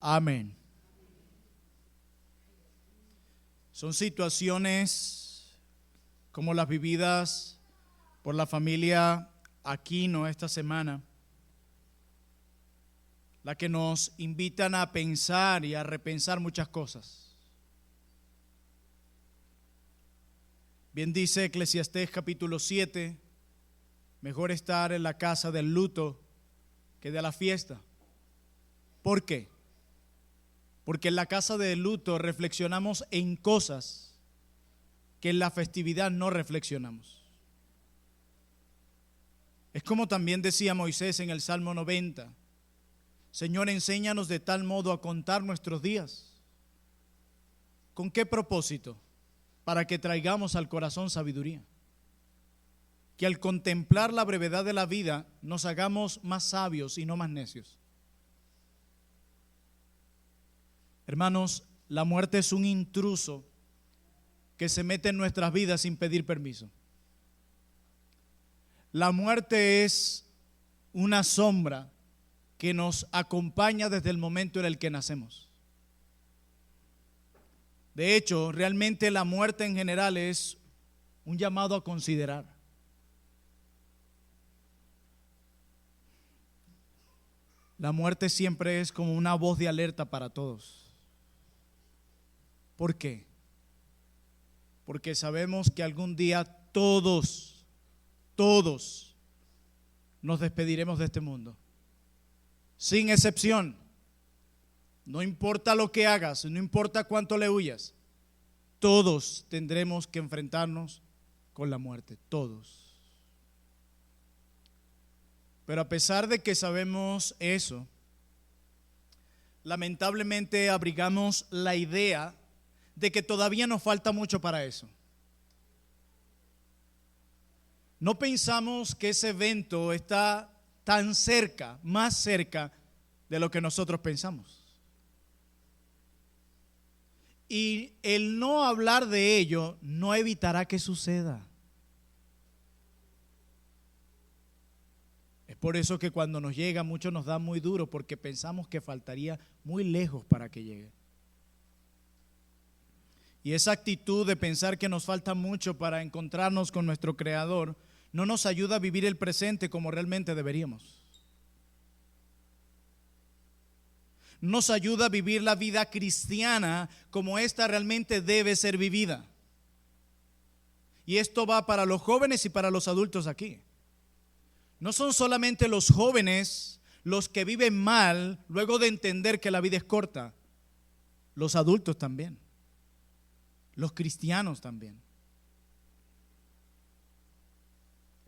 Amén. Son situaciones como las vividas por la familia Aquino esta semana, las que nos invitan a pensar y a repensar muchas cosas. Bien dice Eclesiastés capítulo 7, mejor estar en la casa del luto que de la fiesta. ¿Por qué? Porque en la casa del luto reflexionamos en cosas que en la festividad no reflexionamos. Es como también decía Moisés en el Salmo 90, Señor, enséñanos de tal modo a contar nuestros días. ¿Con qué propósito? Para que traigamos al corazón sabiduría. Que al contemplar la brevedad de la vida nos hagamos más sabios y no más necios. Hermanos, la muerte es un intruso que se mete en nuestras vidas sin pedir permiso. La muerte es una sombra que nos acompaña desde el momento en el que nacemos. De hecho, realmente la muerte en general es un llamado a considerar. La muerte siempre es como una voz de alerta para todos. ¿Por qué? Porque sabemos que algún día todos nos despediremos de este mundo. Sin excepción. No importa lo que hagas, no importa cuánto le huyas, todos tendremos que enfrentarnos con la muerte, todos. Pero a pesar de que sabemos eso, lamentablemente abrigamos la idea de que todavía nos falta mucho para eso. No pensamos que ese evento está tan cerca, más cerca de lo que nosotros pensamos. Y el no hablar de ello no evitará que suceda. Es por eso que cuando nos llega, mucho nos da muy duro, porque pensamos que faltaría muy lejos para que llegue. Y esa actitud de pensar que nos falta mucho para encontrarnos con nuestro Creador no nos ayuda a vivir el presente como realmente deberíamos. Nos ayuda a vivir la vida cristiana como esta realmente debe ser vivida. Y esto va para los jóvenes y para los adultos aquí. No son solamente los jóvenes los que viven mal luego de entender que la vida es corta. Los adultos también. Los cristianos también.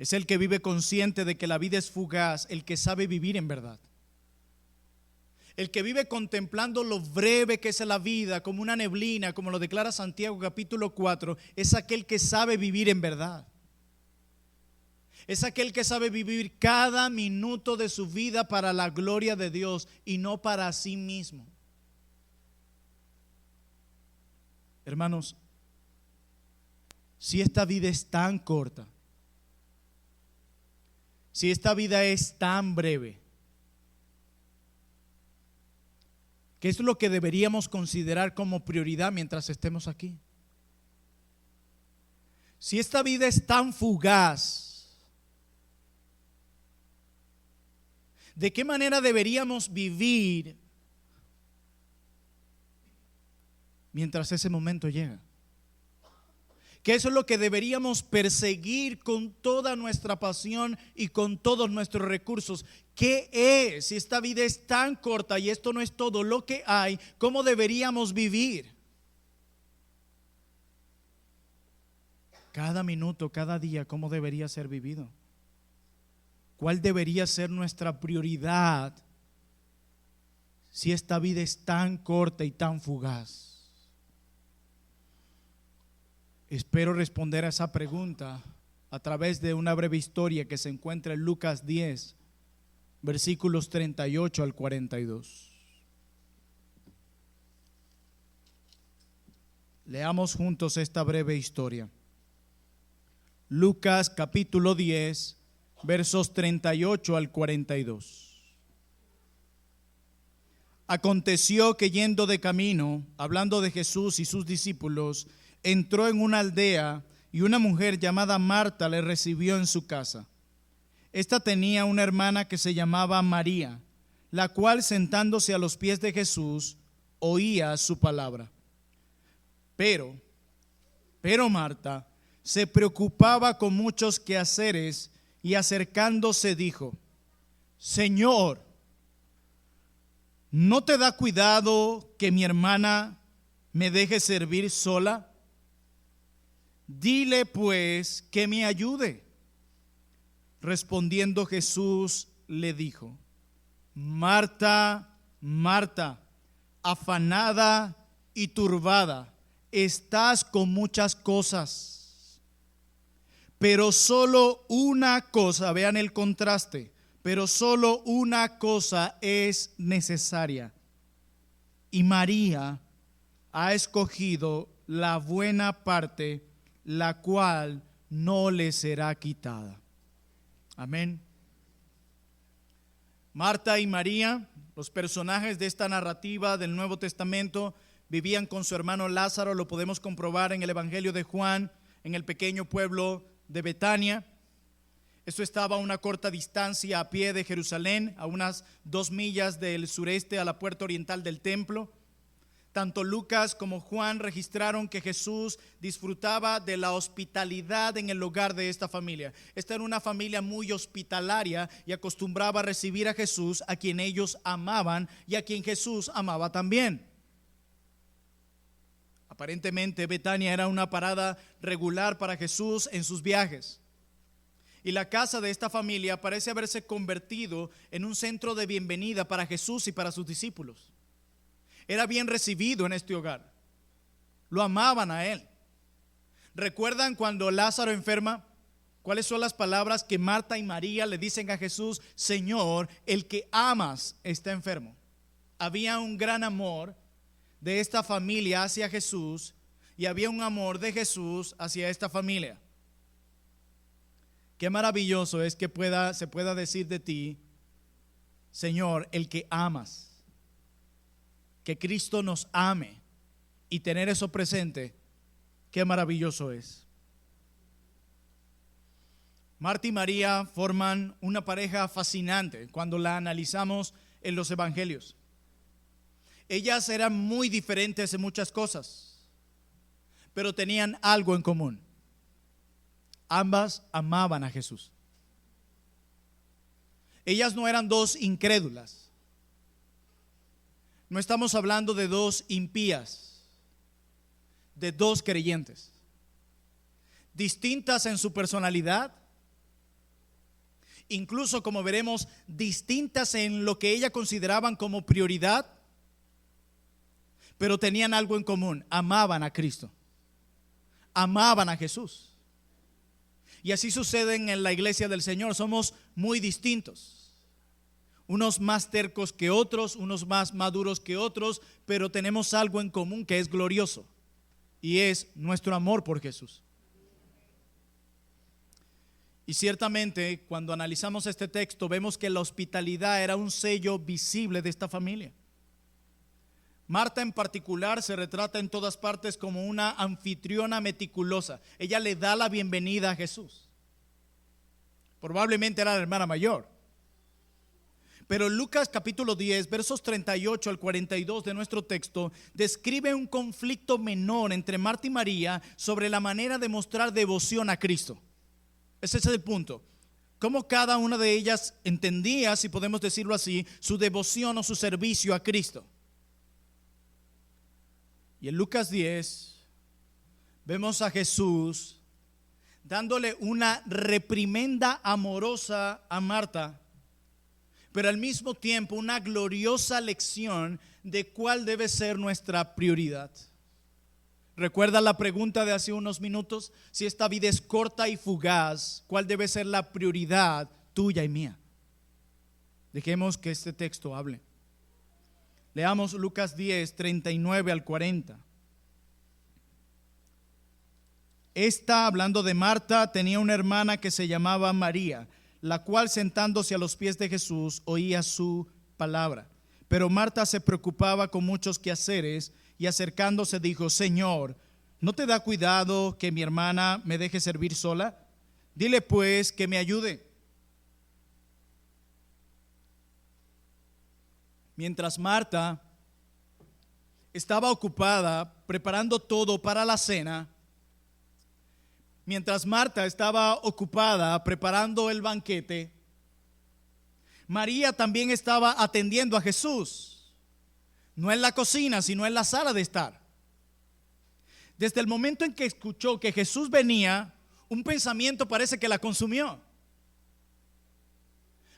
Es el que vive consciente de que la vida es fugaz, el que sabe vivir en verdad. El que vive contemplando lo breve que es la vida, como una neblina, como lo declara Santiago capítulo 4, es aquel que sabe vivir en verdad. Es aquel que sabe vivir cada minuto de su vida para la gloria de Dios y no para sí mismo. Hermanos, si esta vida es tan corta, si esta vida es tan breve, ¿qué es lo que deberíamos considerar como prioridad mientras estemos aquí? Si esta vida es tan fugaz, ¿de qué manera deberíamos vivir mientras ese momento llega? Que eso es lo que deberíamos perseguir con toda nuestra pasión y con todos nuestros recursos. ¿Qué es? Si esta vida es tan corta y esto no es todo lo que hay, ¿cómo deberíamos vivir? Cada minuto, cada día, ¿cómo debería ser vivido? ¿Cuál debería ser nuestra prioridad si esta vida es tan corta y tan fugaz? Espero responder a esa pregunta a través de una breve historia que se encuentra en Lucas 10, versículos 38 al 42. Leamos juntos esta breve historia. Lucas capítulo 10, versos 38 al 42. Aconteció que yendo de camino, hablando de Jesús y sus discípulos, entró en una aldea y una mujer llamada Marta le recibió en su casa. Esta tenía una hermana que se llamaba María, la cual sentándose a los pies de Jesús, oía su palabra. Pero Marta se preocupaba con muchos quehaceres y acercándose dijo: Señor, ¿no te da cuidado que mi hermana me deje servir sola? Dile pues que me ayude. Respondiendo Jesús le dijo: Marta, Marta, afanada y turbada estás con muchas cosas, pero solo una cosa, vean el contraste, pero solo una cosa es necesaria, y María ha escogido la buena parte, la cual no le será quitada. Amén. Marta y María, los personajes de esta narrativa del Nuevo Testamento, vivían con su hermano Lázaro. Lo podemos comprobar en el Evangelio de Juan, en el pequeño pueblo de Betania. Esto estaba a una corta distancia a pie de Jerusalén, a unas 2 millas del sureste a la puerta oriental del templo. Tanto Lucas como Juan registraron que Jesús disfrutaba de la hospitalidad en el hogar de esta familia. Esta era una familia muy hospitalaria y acostumbraba a recibir a Jesús, a quien ellos amaban y a quien Jesús amaba también. Aparentemente Betania era una parada regular para Jesús en sus viajes. Y la casa de esta familia parece haberse convertido en un centro de bienvenida para Jesús y para sus discípulos. Era bien recibido en este hogar. Lo amaban a él. ¿Recuerdan cuando Lázaro enferma? ¿Cuáles son las palabras que Marta y María le dicen a Jesús? Señor, el que amas está enfermo. Había un gran amor de esta familia hacia Jesús y había un amor de Jesús hacia esta familia. Qué maravilloso es que se pueda decir de ti, Señor, el que amas. Que Cristo nos ame y tener eso presente, qué maravilloso es. Marta y María forman una pareja fascinante cuando la analizamos en los evangelios. Ellas eran muy diferentes en muchas cosas, pero tenían algo en común. Ambas amaban a Jesús. Ellas no eran dos incrédulas. No estamos hablando de dos impías, de dos creyentes, distintas en su personalidad, incluso como veremos, distintas en lo que ellas consideraban como prioridad, pero tenían algo en común: amaban a Cristo, amaban a Jesús. Y así sucede en la iglesia del Señor. Somos muy distintos. Unos más tercos que otros, unos más maduros que otros, pero tenemos algo en común que es glorioso, y es nuestro amor por Jesús. Y ciertamente cuando analizamos este texto vemos que la hospitalidad era un sello visible de esta familia. Marta en particular se retrata en todas partes como una anfitriona meticulosa. Ella le da la bienvenida a Jesús. Probablemente era la hermana mayor. Pero Lucas capítulo 10, versos 38 al 42 de nuestro texto describe un conflicto menor entre Marta y María sobre la manera de mostrar devoción a Cristo. Ese es el punto. Cómo cada una de ellas entendía, si podemos decirlo así, su devoción o su servicio a Cristo. Y en Lucas 10 vemos a Jesús dándole una reprimenda amorosa a Marta, pero al mismo tiempo una gloriosa lección de cuál debe ser nuestra prioridad. ¿Recuerda la pregunta de hace unos minutos? Si esta vida es corta y fugaz, ¿cuál debe ser la prioridad tuya y mía? Dejemos que este texto hable. Leamos Lucas 10, 39 al 40. Esta, hablando de Marta, tenía una hermana que se llamaba María, la cual sentándose a los pies de Jesús oía su palabra. Pero Marta se preocupaba con muchos quehaceres y acercándose dijo: Señor, ¿no te da cuidado que mi hermana me deje servir sola? Dile pues que me ayude. Mientras Marta estaba ocupada preparando todo para la cena, mientras Marta estaba ocupada preparando el banquete, María también estaba atendiendo a Jesús, no en la cocina, sino en la sala de estar. Desde el momento en que escuchó que Jesús venía, un pensamiento parece que la consumió.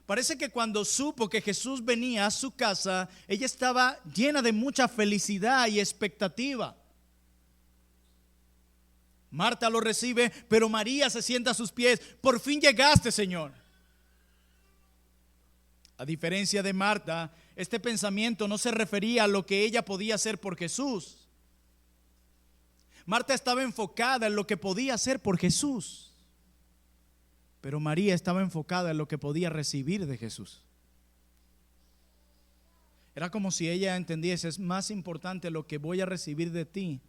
Parece que cuando supo que Jesús venía a su casa, ella estaba llena de mucha felicidad y expectativa. Marta lo recibe, pero María se sienta a sus pies. Por fin llegaste, Señor. A diferencia de Marta, este pensamiento no se refería a lo que ella podía hacer por Jesús. Marta estaba enfocada en lo que podía hacer por Jesús, pero María estaba enfocada en lo que podía recibir de Jesús. Era como si ella entendiese: es más importante lo que voy a recibir de ti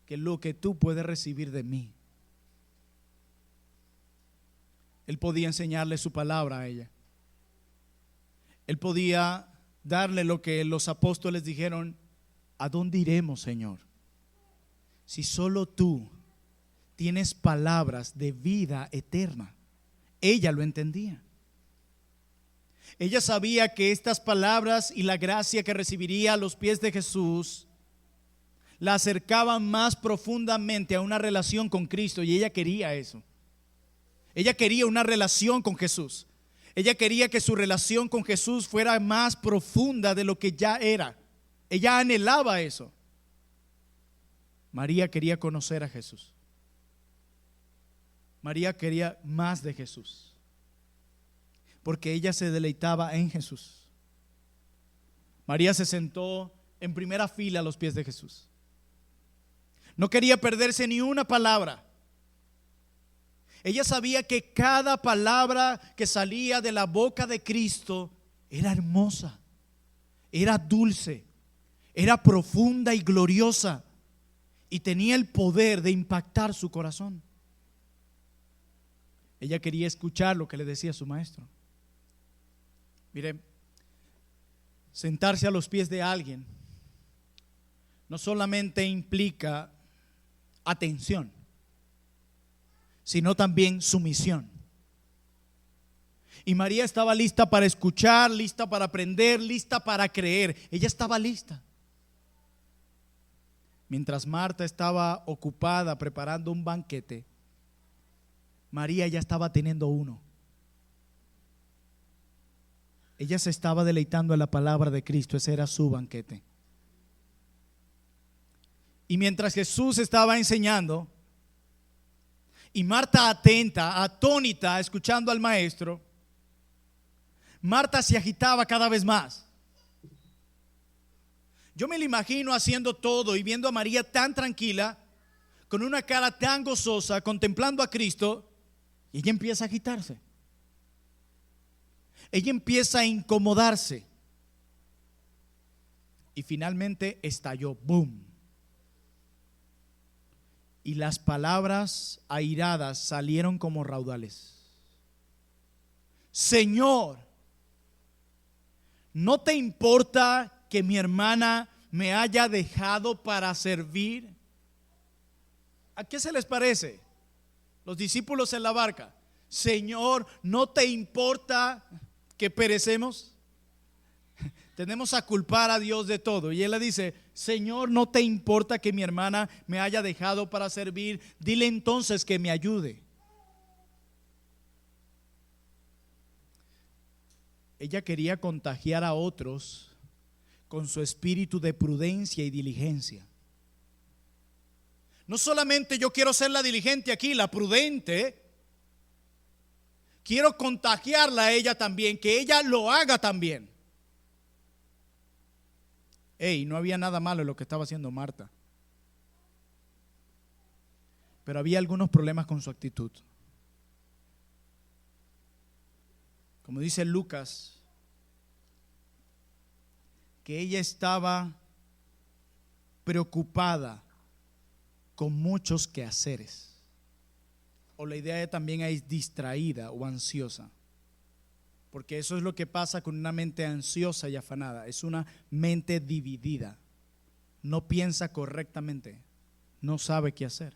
que lo que tú puedes recibir de mí. Él podía enseñarle su palabra a ella. Él podía darle lo que los apóstoles dijeron: ¿a dónde iremos, Señor? Si solo tú tienes palabras de vida eterna. Ella lo entendía. Ella sabía que estas palabras y la gracia que recibiría a los pies de Jesús la acercaban más profundamente a una relación con Cristo, y ella quería eso. Ella quería una relación con Jesús. Ella quería que su relación con Jesús fuera más profunda de lo que ya era. Ella anhelaba eso. María quería conocer a Jesús. María quería más de Jesús, porque ella se deleitaba en Jesús. María se sentó en primera fila a los pies de Jesús. No quería perderse ni una palabra. Ella sabía que cada palabra que salía de la boca de Cristo era hermosa, era dulce, era profunda y gloriosa, y tenía el poder de impactar su corazón. Ella quería escuchar lo que le decía su maestro. Mire, sentarse a los pies de alguien no solamente implica atención, sino también sumisión. Y María estaba lista para escuchar, lista para aprender, lista para creer. Ella estaba lista. Mientras Marta estaba ocupada preparando un banquete, María ya estaba teniendo uno. Ella se estaba deleitando en la palabra de Cristo. Ese era su banquete. Y mientras Jesús estaba enseñando, y Marta atenta, atónita, escuchando al maestro, Marta se agitaba cada vez más. Yo me la imagino haciendo todo y viendo a María tan tranquila, con una cara tan gozosa, contemplando a Cristo, y ella empieza a agitarse. Ella empieza a incomodarse. Y finalmente estalló, boom. Y las palabras airadas salieron como raudales. Señor, ¿no te importa que mi hermana me haya dejado para servir? ¿A qué se les parece? Los discípulos en la barca. Señor, ¿no te importa que perecemos? Tenemos a culpar a Dios de todo. Y él le dice: Señor, ¿no te importa que mi hermana me haya dejado para servir? Dile entonces que me ayude. Ella quería contagiar a otros con su espíritu de prudencia y diligencia. No solamente yo quiero ser la diligente aquí, la prudente, quiero contagiarla a ella también, que ella lo haga también. No había nada malo en lo que estaba haciendo Marta, pero había algunos problemas con su actitud. Como dice Lucas, que ella estaba preocupada con muchos quehaceres. O la idea también es distraída o ansiosa. Porque eso es lo que pasa con una mente ansiosa y afanada. Es una mente dividida. No piensa correctamente. No sabe qué hacer.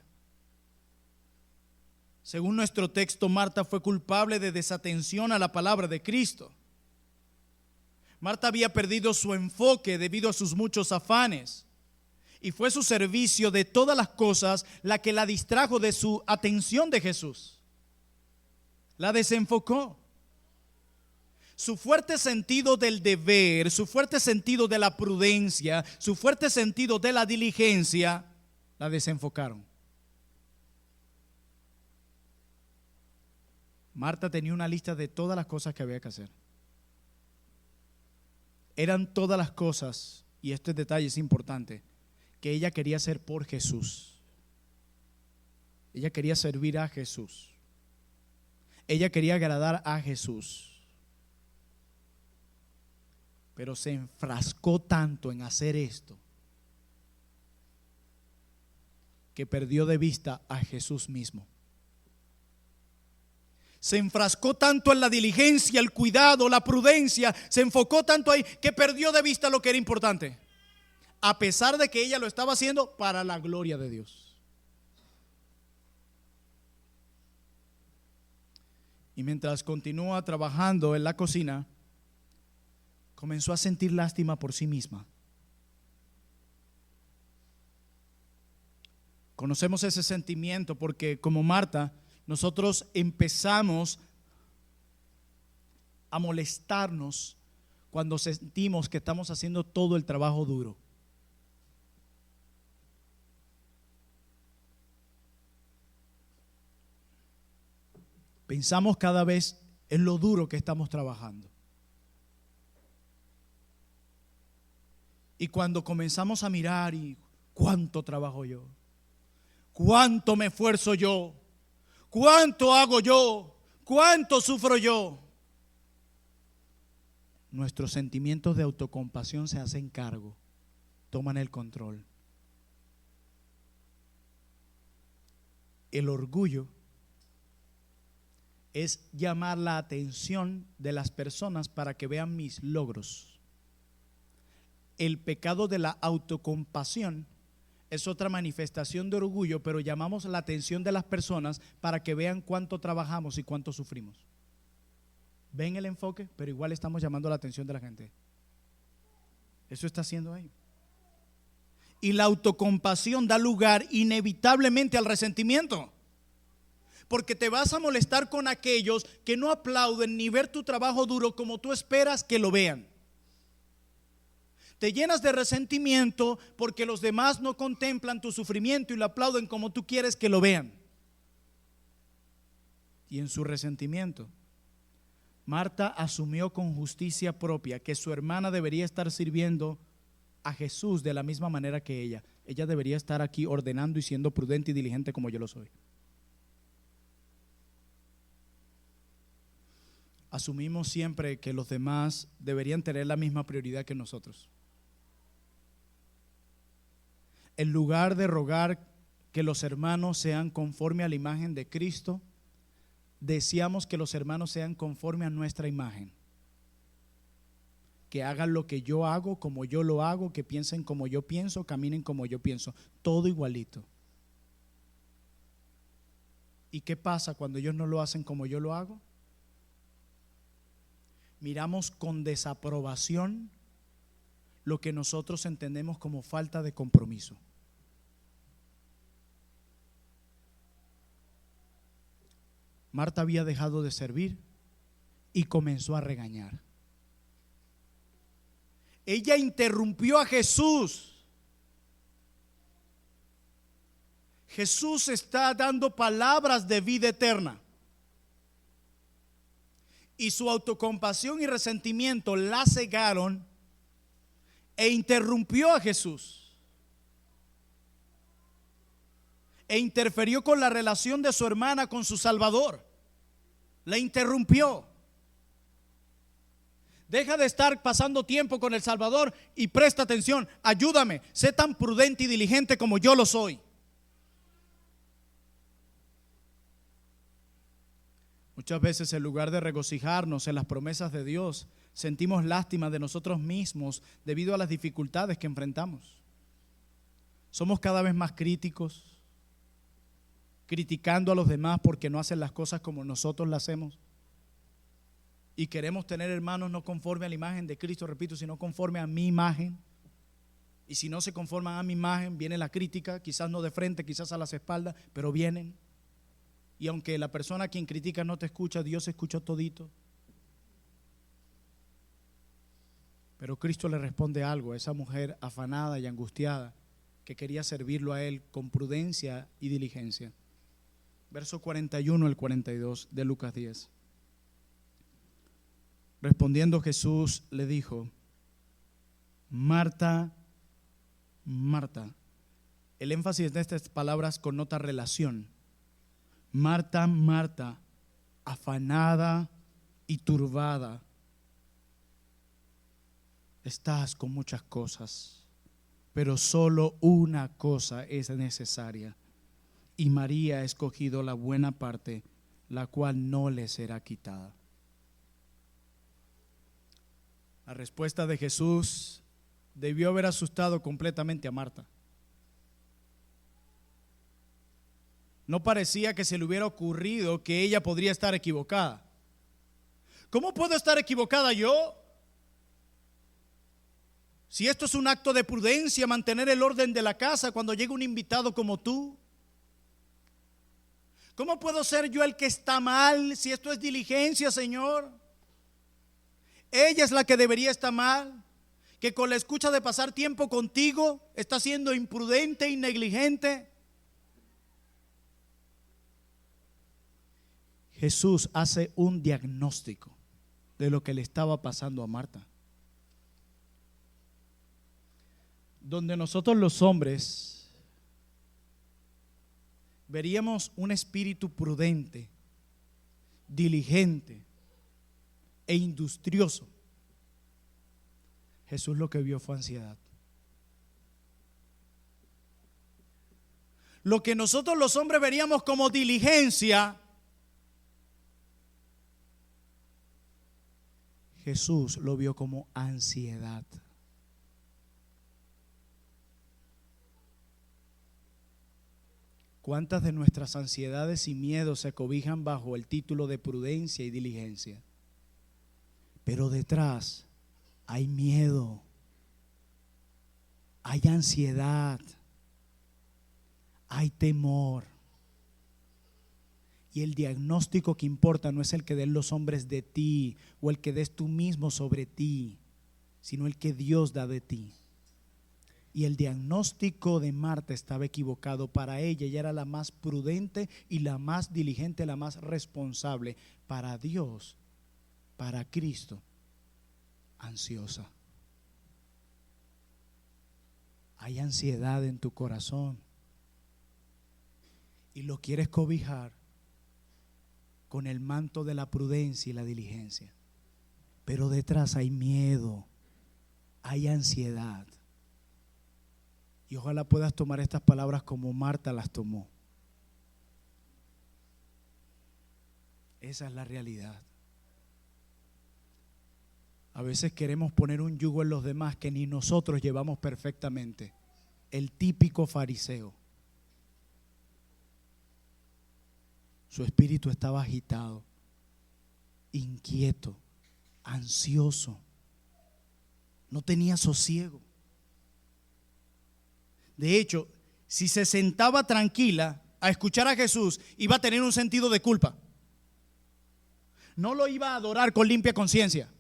Según nuestro texto, Marta fue culpable de desatención a la palabra de Cristo. Marta había perdido su enfoque debido a sus muchos afanes. Y fue su servicio de todas las cosas la que la distrajo de su atención de Jesús. La desenfocó. Su fuerte sentido del deber, su fuerte sentido de la prudencia, su fuerte sentido de la diligencia, la desenfocaron. Marta tenía una lista de todas las cosas que había que hacer. Eran todas las cosas, y este detalle es importante, que ella quería hacer por Jesús. Ella quería servir a Jesús. Ella quería agradar a Jesús. Pero se enfrascó tanto en hacer esto que perdió de vista a Jesús mismo. Se enfrascó tanto en la diligencia, el cuidado, la prudencia, se enfocó tanto ahí que perdió de vista lo que era importante, a pesar de que ella lo estaba haciendo para la gloria de Dios. Y mientras continúa trabajando en la cocina, comenzó a sentir lástima por sí misma. Conocemos ese sentimiento porque, como Marta, nosotros empezamos a molestarnos cuando sentimos que estamos haciendo todo el trabajo duro. Pensamos cada vez en lo duro que estamos trabajando. Y cuando comenzamos a mirar y cuánto trabajo yo, cuánto me esfuerzo yo, cuánto hago yo, cuánto sufro yo, nuestros sentimientos de autocompasión se hacen cargo, toman el control. El orgullo es llamar la atención de las personas para que vean mis logros. El pecado de la autocompasión es otra manifestación de orgullo, pero llamamos la atención de las personas para que vean cuánto trabajamos y cuánto sufrimos. ¿Ven el enfoque? Pero igual estamos llamando la atención de la gente. Eso está haciendo ahí. Y la autocompasión da lugar inevitablemente al resentimiento. Porque te vas a molestar con aquellos que no aplauden ni ver tu trabajo duro como tú esperas que lo vean. Te llenas de resentimiento porque los demás no contemplan tu sufrimiento y lo aplauden como tú quieres que lo vean. Y en su resentimiento, Marta asumió con justicia propia que su hermana debería estar sirviendo a Jesús de la misma manera que ella. Ella debería estar aquí ordenando y siendo prudente y diligente como yo lo soy. Asumimos siempre que los demás deberían tener la misma prioridad que nosotros. En lugar de rogar que los hermanos sean conforme a la imagen de Cristo, deseamos que los hermanos sean conforme a nuestra imagen. Que hagan lo que yo hago, como yo lo hago, que piensen como yo pienso, caminen como yo pienso, todo igualito. ¿Y qué pasa cuando ellos no lo hacen como yo lo hago? Miramos con desaprobación lo que nosotros entendemos como falta de compromiso. Marta había dejado de servir y comenzó a regañar. Ella interrumpió a Jesús. Jesús está dando palabras de vida eterna. Y su autocompasión y resentimiento la cegaron e interrumpió a Jesús. E interfirió con la relación de su hermana con su Salvador. La interrumpió. Deja de estar pasando tiempo con el Salvador y presta atención. Ayúdame, sé tan prudente y diligente como yo lo soy. Muchas veces, en lugar de regocijarnos en las promesas de Dios, sentimos lástima de nosotros mismos debido a las dificultades que enfrentamos. Somos cada vez más críticos, criticando a los demás porque no hacen las cosas como nosotros las hacemos. Y queremos tener hermanos no conforme a la imagen de Cristo, repito, sino conforme a mi imagen. Y si no se conforman a mi imagen, viene la crítica, quizás no de frente, quizás a las espaldas, pero vienen. Y aunque la persona a quien critica no te escucha, Dios escuchó todito. Pero Cristo le responde algo a esa mujer afanada y angustiada que quería servirlo a Él con prudencia y diligencia. Verso 41 al 42 de Lucas 10. Respondiendo Jesús le dijo: Marta, Marta. El énfasis de estas palabras connota relación. Marta, Marta, afanada y turbada, estás con muchas cosas, pero solo una cosa es necesaria. Y María ha escogido la buena parte, la cual no le será quitada. La respuesta de Jesús debió haber asustado completamente a Marta. No parecía que se le hubiera ocurrido que ella podría estar equivocada. ¿Cómo puedo estar equivocada yo? Si esto es un acto de prudencia, mantener el orden de la casa cuando llega un invitado como tú. ¿Cómo puedo ser yo el que está mal si esto es diligencia, Señor? Ella es la que debería estar mal, que con la excusa de pasar tiempo contigo está siendo imprudente y negligente. Jesús hace un diagnóstico de lo que le estaba pasando a Marta. Donde nosotros los hombres veríamos un espíritu prudente, diligente e industrioso, Jesús lo que vio fue ansiedad. Lo que nosotros los hombres veríamos como diligencia, Jesús lo vio como ansiedad. ¿Cuántas de nuestras ansiedades y miedos se cobijan bajo el título de prudencia y diligencia? Pero detrás hay miedo, hay ansiedad, hay temor. Y el diagnóstico que importa no es el que den los hombres de ti o el que des tú mismo sobre ti, sino el que Dios da de ti. Y el diagnóstico de Marta estaba equivocado. Para ella era la más prudente y la más diligente, la más responsable. Para Dios, para Cristo, ansiosa. Hay ansiedad en tu corazón y lo quieres cobijar con el manto de la prudencia y la diligencia, pero detrás hay miedo, hay ansiedad. Y ojalá puedas tomar estas palabras como Marta las tomó. Esa es la realidad. A veces queremos poner un yugo en los demás que ni nosotros llevamos perfectamente. El típico fariseo. Su espíritu estaba agitado, inquieto, ansioso. No tenía sosiego. De hecho, si se sentaba tranquila a escuchar a Jesús, iba a tener un sentido de culpa. No lo iba a adorar con limpia conciencia,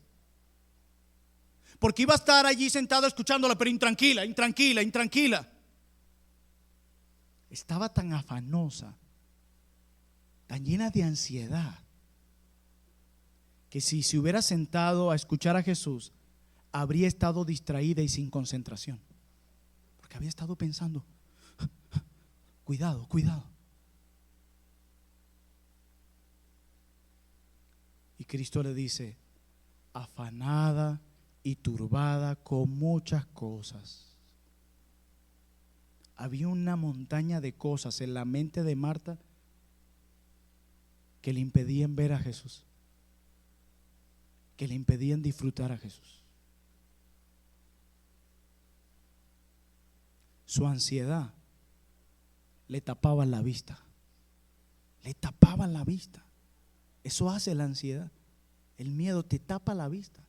porque iba a estar allí sentado escuchándola, pero intranquila, intranquila, intranquila. Estaba tan afanosa, tan llena de ansiedad, que si se hubiera sentado a escuchar a Jesús, habría estado distraída y sin concentración, porque había estado pensando, cuidado, cuidado. Y Cristo le dice, afanada y turbada con muchas cosas. Había una montaña de cosas en la mente de Marta que le impedían ver a Jesús, que le impedían disfrutar a Jesús. Su ansiedad le tapaba la vista, le tapaban la vista. Eso hace la ansiedad. El miedo te tapa la vista,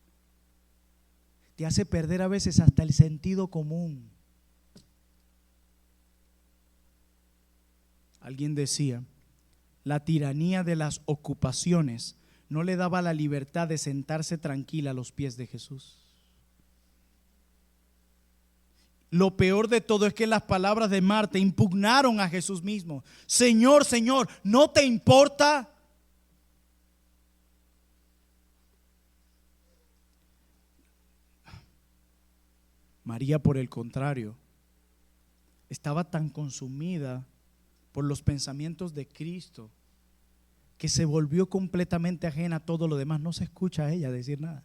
te hace perder a veces hasta el sentido común. Alguien decía, la tiranía de las ocupaciones no le daba la libertad de sentarse tranquila a los pies de Jesús. Lo peor de todo es que las palabras de Marta impugnaron a Jesús mismo. Señor, Señor, ¿no te importa? María, por el contrario, estaba tan consumida por los pensamientos de Cristo que se volvió completamente ajena a todo lo demás. No se escucha a ella decir nada.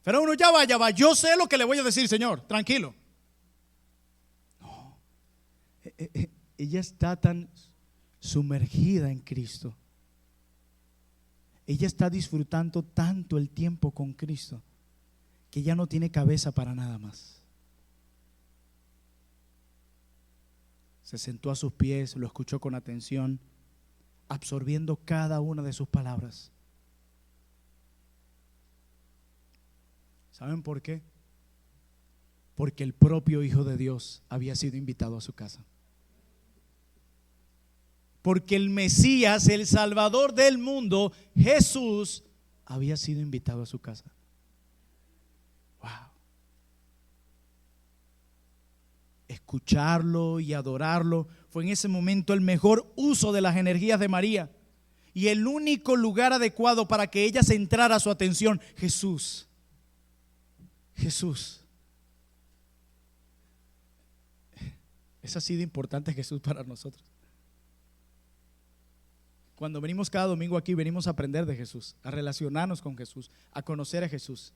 Pero uno, ya va, yo sé lo que le voy a decir, Señor, tranquilo. No, ella está tan sumergida en Cristo. Ella está disfrutando tanto el tiempo con Cristo que ya no tiene cabeza para nada más. Se sentó a sus pies, lo escuchó con atención, absorbiendo cada una de sus palabras. ¿Saben por qué? Porque el propio Hijo de Dios había sido invitado a su casa. Porque el Mesías, el Salvador del mundo, Jesús, había sido invitado a su casa. Wow. Escucharlo y adorarlo fue en ese momento el mejor uso de las energías de María y el único lugar adecuado para que ella centrara su atención. Jesús. Es así de importante Jesús para nosotros. Cuando venimos cada domingo aquí, venimos a aprender de Jesús, a relacionarnos con Jesús, a conocer a Jesús.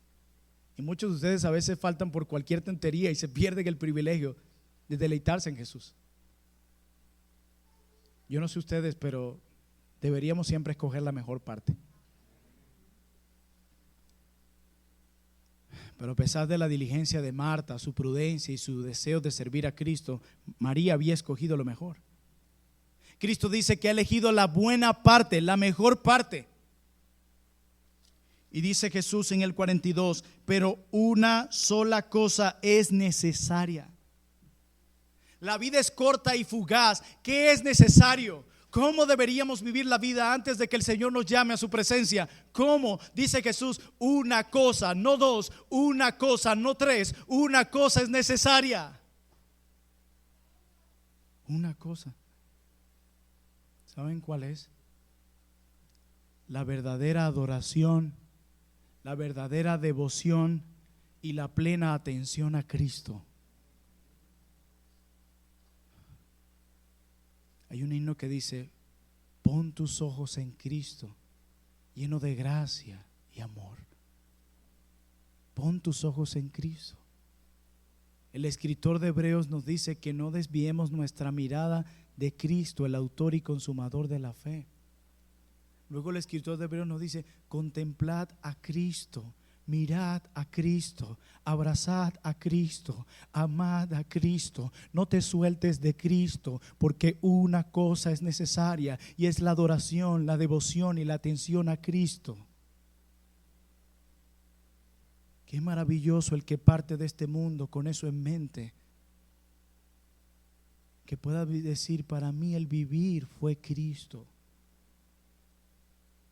Y muchos de ustedes a veces faltan por cualquier tontería y se pierden el privilegio de deleitarse en Jesús. Yo no sé ustedes, pero deberíamos siempre escoger la mejor parte. Pero a pesar de la diligencia de Marta, su prudencia y su deseo de servir a Cristo, María había escogido lo mejor. Cristo dice que ha elegido la buena parte, la mejor parte. Y dice Jesús en el 42, pero una sola cosa es necesaria. La vida es corta y fugaz. ¿Qué es necesario? ¿Cómo deberíamos vivir la vida antes de que el Señor nos llame a su presencia? ¿Cómo? Dice Jesús, una cosa, no dos, una cosa, no tres, una cosa es necesaria. Una cosa. ¿Saben cuál es? La verdadera adoración, la verdadera devoción y la plena atención a Cristo. Hay un himno que dice, pon tus ojos en Cristo, lleno de gracia y amor. Pon tus ojos en Cristo. El escritor de Hebreos nos dice que no desviemos nuestra mirada de Cristo, el autor y consumador de la fe. Luego el escritor de Hebreos nos dice, contemplad a Cristo, mirad a Cristo, abrazad a Cristo, amad a Cristo, no te sueltes de Cristo, porque una cosa es necesaria y es la adoración, la devoción y la atención a Cristo. Qué maravilloso el que parte de este mundo con eso en mente, que pueda decir, para mí el vivir fue Cristo.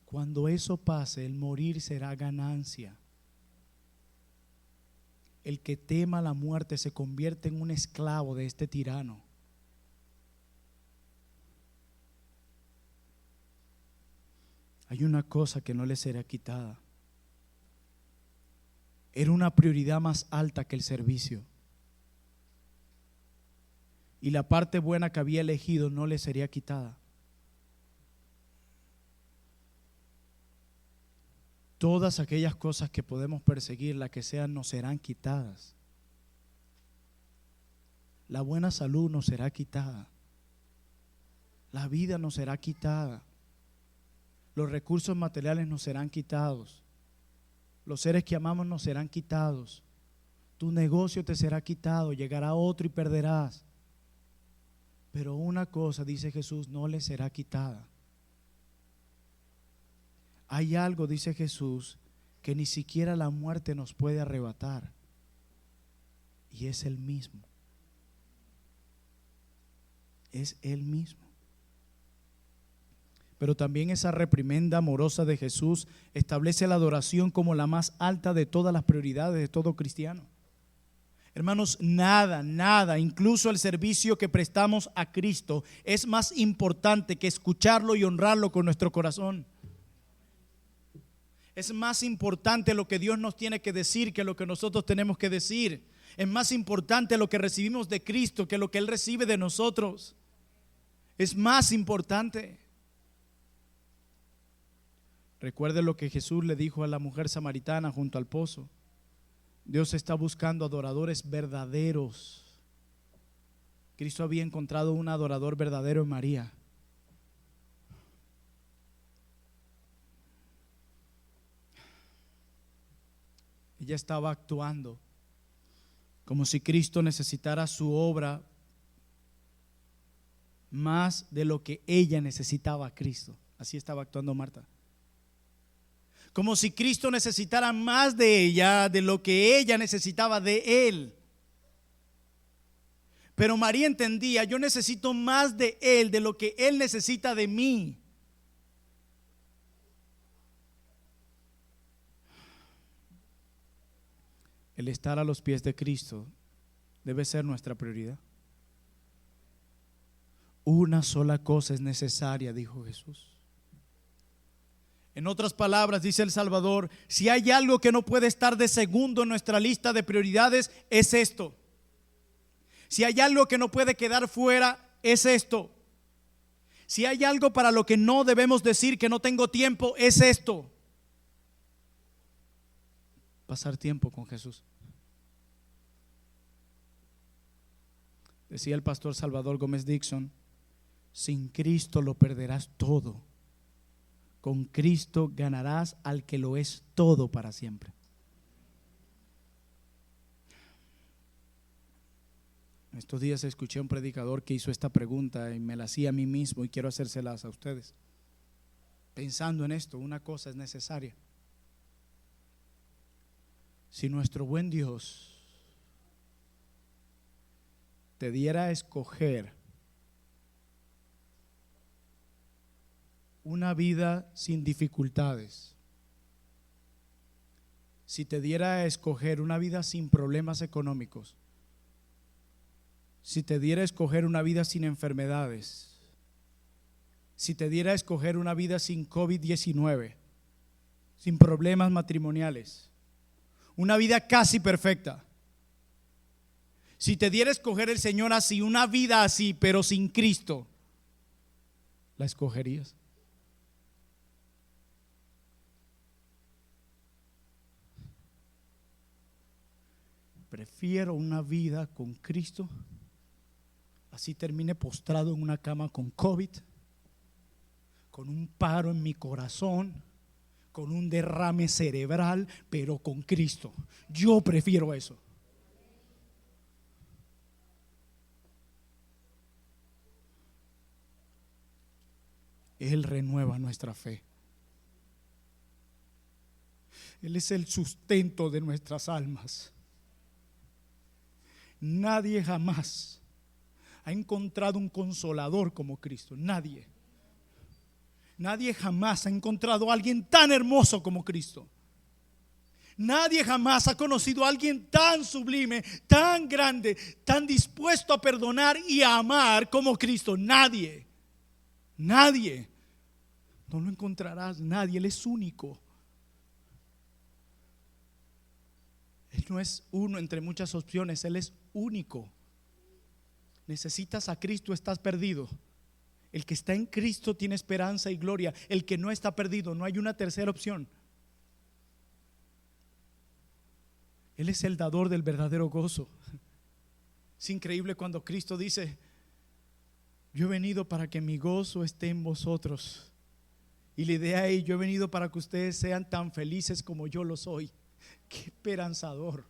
Cuando eso pase, el morir será ganancia. El que tema la muerte se convierte en un esclavo de este tirano. Hay una cosa que no le será quitada. Era una prioridad más alta que el servicio. Y la parte buena que había elegido no le sería quitada. todas aquellas cosas que podemos perseguir, las que sean, nos serán quitadas. La buena salud nos será quitada. La vida nos será quitada. Los recursos materiales nos serán quitados. Los seres que amamos nos serán quitados. Tu negocio te será quitado. Llegará otro y perderás. Pero una cosa, dice Jesús, no le será quitada. Hay algo, dice Jesús, que ni siquiera la muerte nos puede arrebatar. Y es Él mismo. Es Él mismo. Pero también esa reprimenda amorosa de Jesús establece la adoración como la más alta de todas las prioridades de todo cristiano. Hermanos, nada, incluso el servicio que prestamos a Cristo es más importante que escucharlo y honrarlo con nuestro corazón. Es más importante lo que Dios nos tiene que decir que lo que nosotros tenemos que decir. Es más importante lo que recibimos de Cristo que lo que Él recibe de nosotros. Es más importante. Recuerde lo que Jesús le dijo a la mujer samaritana junto al pozo. Dios está buscando adoradores verdaderos. Cristo había encontrado un adorador verdadero en María. Ella estaba actuando como si Cristo necesitara su obra más de lo que ella necesitaba a Cristo. Así estaba actuando Marta. Como si Cristo necesitara más de ella de lo que ella necesitaba de Él. Pero María entendía, yo necesito más de Él de lo que Él necesita de mí. El estar a los pies de Cristo debe ser nuestra prioridad. Una sola cosa es necesaria, dijo Jesús. En otras palabras, dice el Salvador, si hay algo que no puede estar de segundo en nuestra lista de prioridades, es esto. Si hay algo que no puede quedar fuera, es esto. Si hay algo para lo que no debemos decir que no tengo tiempo, es esto. Pasar tiempo con Jesús. Decía el pastor Salvador Gómez Dixon, sin Cristo lo perderás todo. Con Cristo ganarás al que lo es todo para siempre. Estos días escuché a un predicador que hizo esta pregunta y me la hacía a mí mismo y quiero hacérselas a ustedes. Pensando en esto, una cosa es necesaria. Si nuestro buen Dios te diera a escoger una vida sin dificultades, si te diera a escoger una vida sin problemas económicos, si te diera a escoger una vida sin enfermedades, si te diera a escoger una vida sin COVID-19, sin problemas matrimoniales, una vida casi perfecta, si te diera a escoger el Señor así, una vida así, pero sin Cristo, ¿la escogerías? Prefiero una vida con Cristo, así termine postrado en una cama con COVID, con un paro en mi corazón, con un derrame cerebral, pero con Cristo. Yo prefiero eso. Él renueva nuestra fe. Él es el sustento de nuestras almas. Nadie jamás ha encontrado un consolador como Cristo. Nadie. Nadie jamás ha encontrado a alguien tan hermoso como Cristo. Nadie jamás ha conocido a alguien tan sublime, tan grande, tan dispuesto a perdonar y a amar como Cristo. Nadie. Nadie. No lo encontrarás, nadie. Él es único. Él no es uno entre muchas opciones, Él es único. Necesitas a Cristo, estás perdido. El que está en Cristo tiene esperanza y gloria. El que no está perdido, no hay una tercera opción. Él es el dador del verdadero gozo. Es increíble cuando Cristo dice: yo he venido para que mi gozo esté en vosotros. Y la idea es: yo he venido para que ustedes sean tan felices como yo lo soy. Qué esperanzador.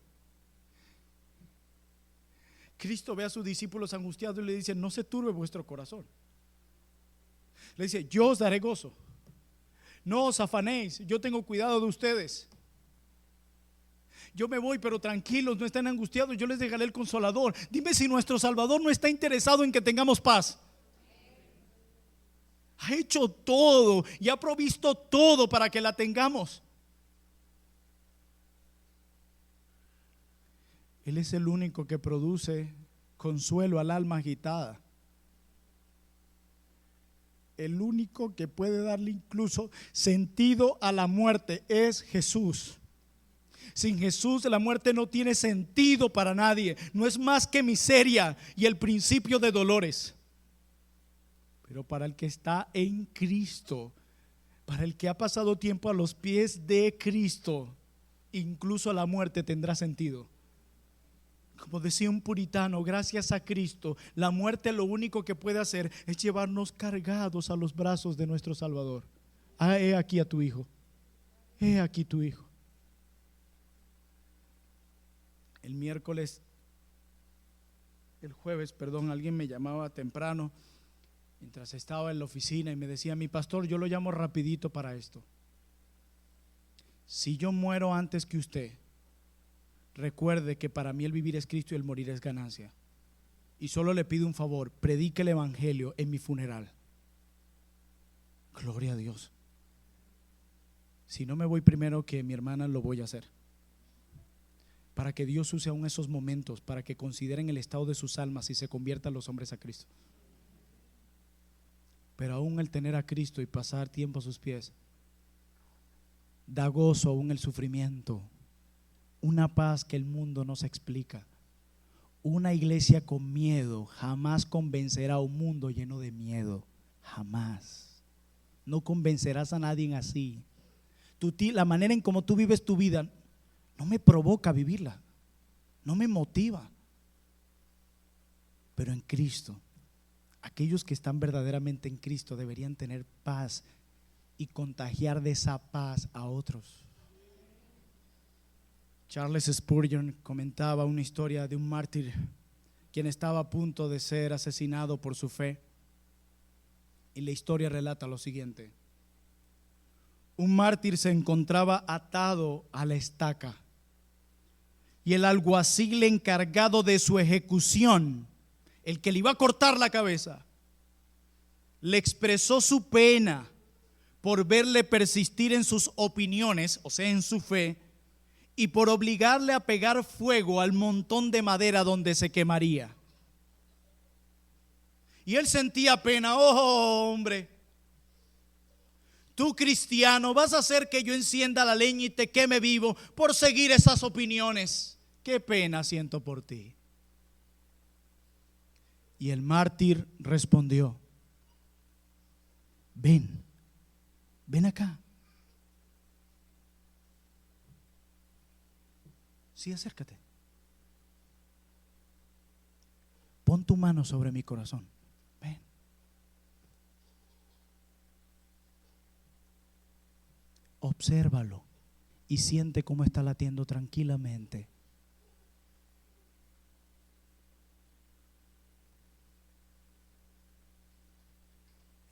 Cristo ve a sus discípulos angustiados y le dice: no se turbe vuestro corazón. Le dice: yo os daré gozo. No os afanéis, yo tengo cuidado de ustedes. Yo me voy, pero tranquilos, no estén angustiados, yo les dejaré el Consolador. Dime si nuestro Salvador no está interesado en que tengamos paz. Ha hecho todo y ha provisto todo para que la tengamos. Él es el único que produce consuelo al alma agitada. El único que puede darle incluso sentido a la muerte es Jesús. Sin Jesús la muerte no tiene sentido para nadie. No es más que miseria y el principio de dolores. Pero para el que está en Cristo, para el que ha pasado tiempo a los pies de Cristo, incluso la muerte tendrá sentido. Como decía un puritano, gracias a Cristo, la muerte lo único que puede hacer es llevarnos cargados a los brazos de nuestro Salvador. He aquí a tu hijo. He aquí tu hijo. El jueves, alguien me llamaba temprano mientras estaba en la oficina y me decía: mi pastor, yo lo llamo rapidito para esto. Si yo muero antes que usted, recuerde que para mí el vivir es Cristo y el morir es ganancia. Y solo le pido un favor: predique el evangelio en mi funeral. Gloria a Dios. Si no me voy primero que mi hermana, lo voy a hacer. Para que Dios use aún esos momentos, para que consideren el estado de sus almas y se conviertan los hombres a Cristo. Pero aún el tener a Cristo y pasar tiempo a sus pies da gozo aún el sufrimiento, una paz que el mundo no se explica. Una iglesia con miedo jamás convencerá a un mundo lleno de miedo. Jamás. No convencerás a nadie así. La manera en cómo tú vives tu vida no me provoca vivirla, no me motiva. Pero en Cristo, aquellos que están verdaderamente en Cristo deberían tener paz y contagiar de esa paz a otros. Charles Spurgeon comentaba una historia de un mártir quien estaba a punto de ser asesinado por su fe, y la historia relata lo siguiente: un mártir se encontraba atado a la estaca y el alguacil encargado de su ejecución, el que le iba a cortar la cabeza, le expresó su pena por verle persistir en sus opiniones, o sea, en su fe, y por obligarle a pegar fuego al montón de madera donde se quemaría. Y él sentía pena. Oh, hombre, tú, cristiano, vas a hacer que yo encienda la leña y te queme vivo por seguir esas opiniones. Qué pena siento por ti. Y el mártir respondió: ven acá. Sí, acércate. Pon tu mano sobre mi corazón. Ven. Obsérvalo y siente cómo está latiendo tranquilamente.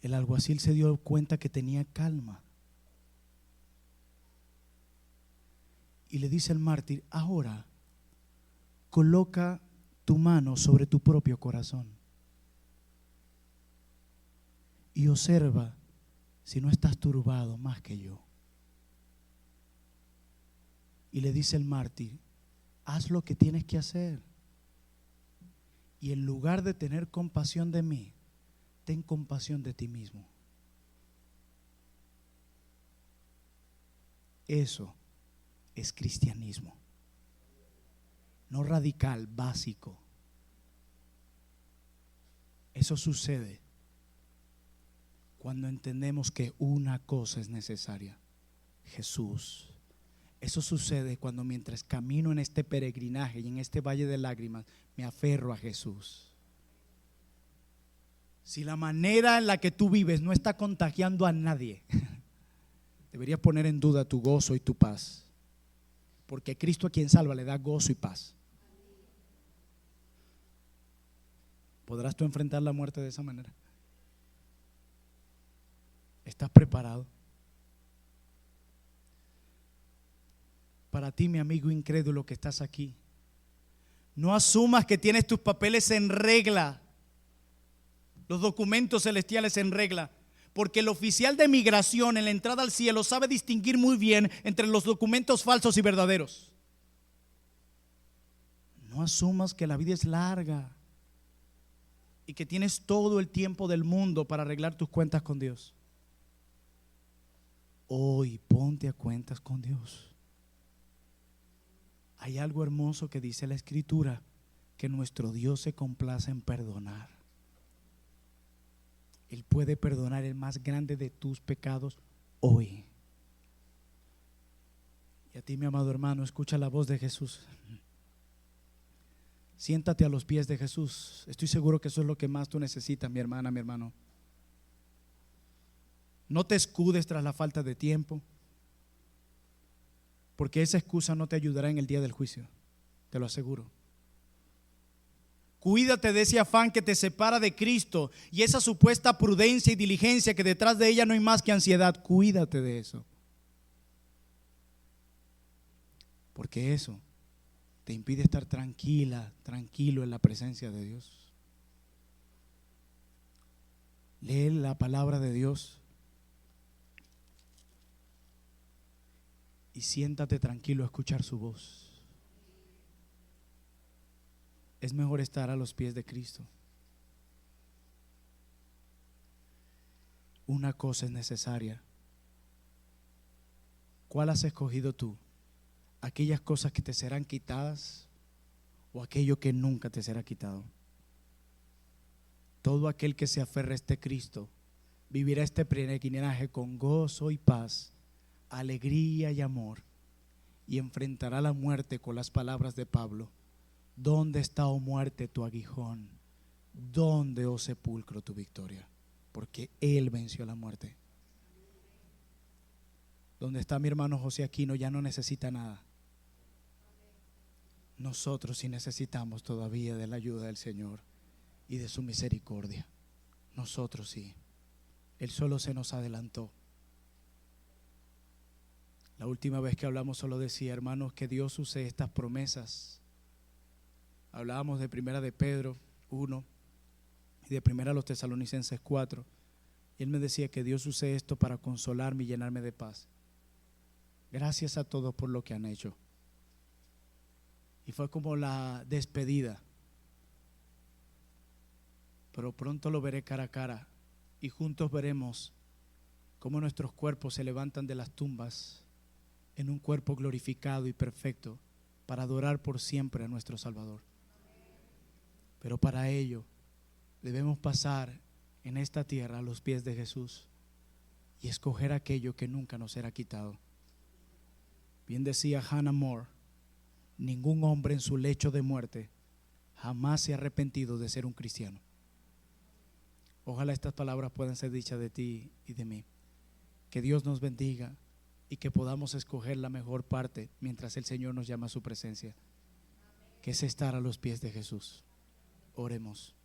El alguacil se dio cuenta que tenía calma y le dice al mártir: ahora coloca tu mano sobre tu propio corazón y observa si no estás turbado más que yo. Y le dice el mártir: haz lo que tienes que hacer, y en lugar de tener compasión de mí, ten compasión de ti mismo. Eso es cristianismo. No radical, básico. Eso sucede cuando entendemos que una cosa es necesaria: Jesús, Eso sucede cuando mientras camino en este peregrinaje y en este valle de lágrimas, me aferro a Jesús. Si la manera en la que tú vives no está contagiando a nadie, deberías poner en duda tu gozo y tu paz. Porque Cristo a quien salva le da gozo y paz. ¿Podrás tú enfrentar la muerte de esa manera? ¿Estás preparado? Para ti, mi amigo incrédulo que estás aquí, no asumas que tienes tus papeles en regla, los documentos celestiales en regla, porque el oficial de migración en la entrada al cielo sabe distinguir muy bien entre los documentos falsos y verdaderos. No asumas que la vida es larga y que tienes todo el tiempo del mundo para arreglar tus cuentas con Dios. Hoy ponte a cuentas con Dios. Hay algo hermoso que dice la Escritura, que nuestro Dios se complace en perdonar. Él puede perdonar el más grande de tus pecados hoy. Y a ti, mi amado hermano, escucha la voz de Jesús. Siéntate a los pies de Jesús. Estoy seguro que eso es lo que más tú necesitas, mi hermana, mi hermano. No te escudes tras la falta de tiempo, porque esa excusa no te ayudará en el día del juicio, te lo aseguro. Cuídate de ese afán que te separa de Cristo y esa supuesta prudencia y diligencia que detrás de ella no hay más que ansiedad. Cuídate de eso, porque eso te impide estar tranquila, tranquilo en la presencia de Dios. Lee la palabra de Dios y siéntate tranquilo a escuchar su voz. Es mejor estar a los pies de Cristo. Una cosa es necesaria. ¿Cuál has escogido tú? ¿Aquellas cosas que te serán quitadas o aquello que nunca te será quitado? Todo aquel que se aferre a este Cristo vivirá este peregrinaje con gozo y paz, alegría y amor, y enfrentará la muerte con las palabras de Pablo: ¿dónde está, oh muerte, tu aguijón? ¿Dónde, oh sepulcro, tu victoria? Porque Él venció la muerte. Donde está mi hermano José Aquino ya no necesita nada. Nosotros sí necesitamos todavía de la ayuda del Señor y de su misericordia. Nosotros sí. Él solo se nos adelantó. La última vez que hablamos solo decía, hermanos, que Dios use estas promesas. Hablábamos de primera de Pedro 1 y de primera los Tesalonicenses 4. Y él me decía que Dios use esto para consolarme y llenarme de paz. Gracias a todos por lo que han hecho. Y fue como la despedida. Pero pronto lo veré cara a cara y juntos veremos cómo nuestros cuerpos se levantan de las tumbas en un cuerpo glorificado y perfecto para adorar por siempre a nuestro Salvador. Pero para ello debemos pasar en esta tierra a los pies de Jesús y escoger aquello que nunca nos será quitado. Bien decía Hannah More: ningún hombre en su lecho de muerte jamás se ha arrepentido de ser un cristiano. Ojalá estas palabras puedan ser dichas de ti y de mí. Que Dios nos bendiga y que podamos escoger la mejor parte mientras el Señor nos llama a su presencia, que es estar a los pies de Jesús. Oremos.